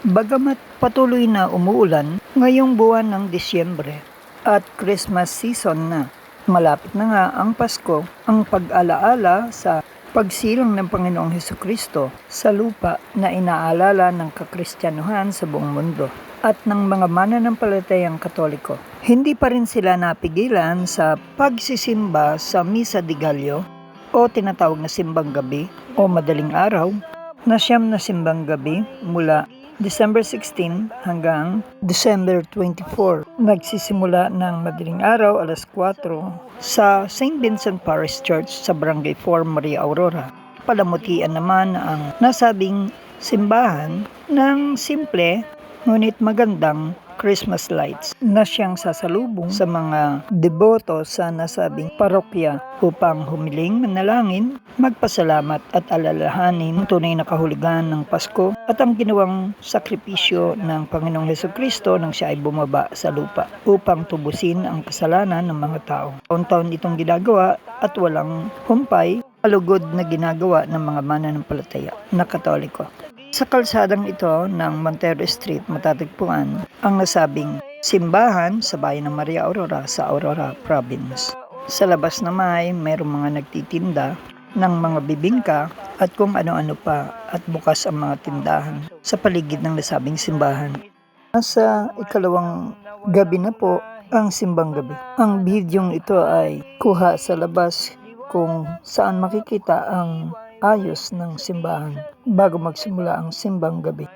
Bagamat patuloy na umuulan ngayong buwan ng Disyembre at Christmas season na, malapit na nga ang Pasko, ang pag-alaala sa pagsilang ng Panginoong Hesukristo sa lupa na inaalala ng kakristyanuhan sa buong mundo at ng mga mananampalatayang Katoliko. Hindi pa rin sila napigilan sa pagsisimba sa Misa de Gallo o tinatawag na simbang gabi o madaling araw na siyam na simbang gabi mula December 16 hanggang December 24. Nagsisimula ng madaling araw alas 4 sa St. Vincent Parish Church sa Barangay 4 Maria Aurora. Palamutian naman ang nasabing simbahan ng simple ngunit magandang Christmas lights na siyang sasalubong sa mga deboto sa nasabing parokya upang humiling, manalangin, magpasalamat at alalahanin ang tunay na kahulugan ng Pasko at ang ginawang sakripisyo ng Panginoong Hesukristo nang siya ay bumaba sa lupa upang tubusin ang kasalanan ng mga tao. Taon-taon itong ginagawa at walang humpay, alugod na ginagawa ng mga mananampalataya na Katoliko. Sa kalsadang ito ng Montero Street matatagpuan ang nasabing simbahan sa bayan ng Maria Aurora sa Aurora Province. Sa labas naman mayroong mga nagtitinda ng mga bibingka at kung ano-ano pa at bukas ang mga tindahan sa paligid ng nasabing simbahan. Nasa ikalawang gabi na po ang simbang gabi. Ang bidyong ito ay kuha sa labas kung saan makikita ang ayos ng simbahan bago magsimula ang simbang gabi.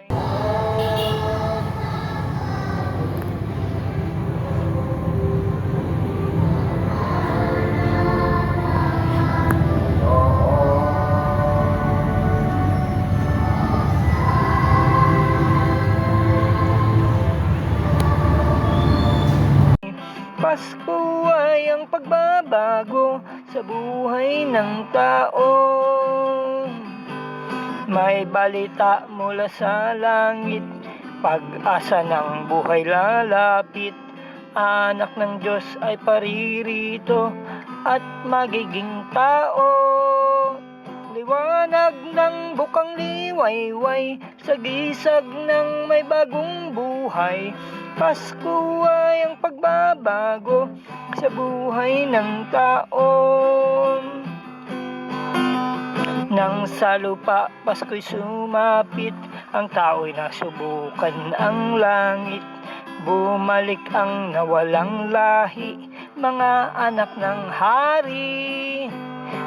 Pasko ay ang pagbabago sa buhay ng tao. May balita mula sa langit, pag-asa ng buhay lalapit. Anak ng Diyos ay paririto at magiging tao. Liwanag ng bukang liwayway, sa gisag ng may bagong buhay. Pasko ay ang pagbabago sa buhay ng tao. Nang sa lupa Pasko'y sumapit, ang tao'y nasubukan ang langit. Bumalik ang nawalang lahi, mga anak ng hari.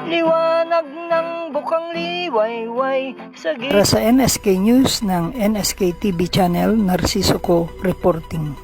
Liwanag ng bukang liwayway sa Para sa NSK News ng NSK TV Channel, Narciso Co reporting.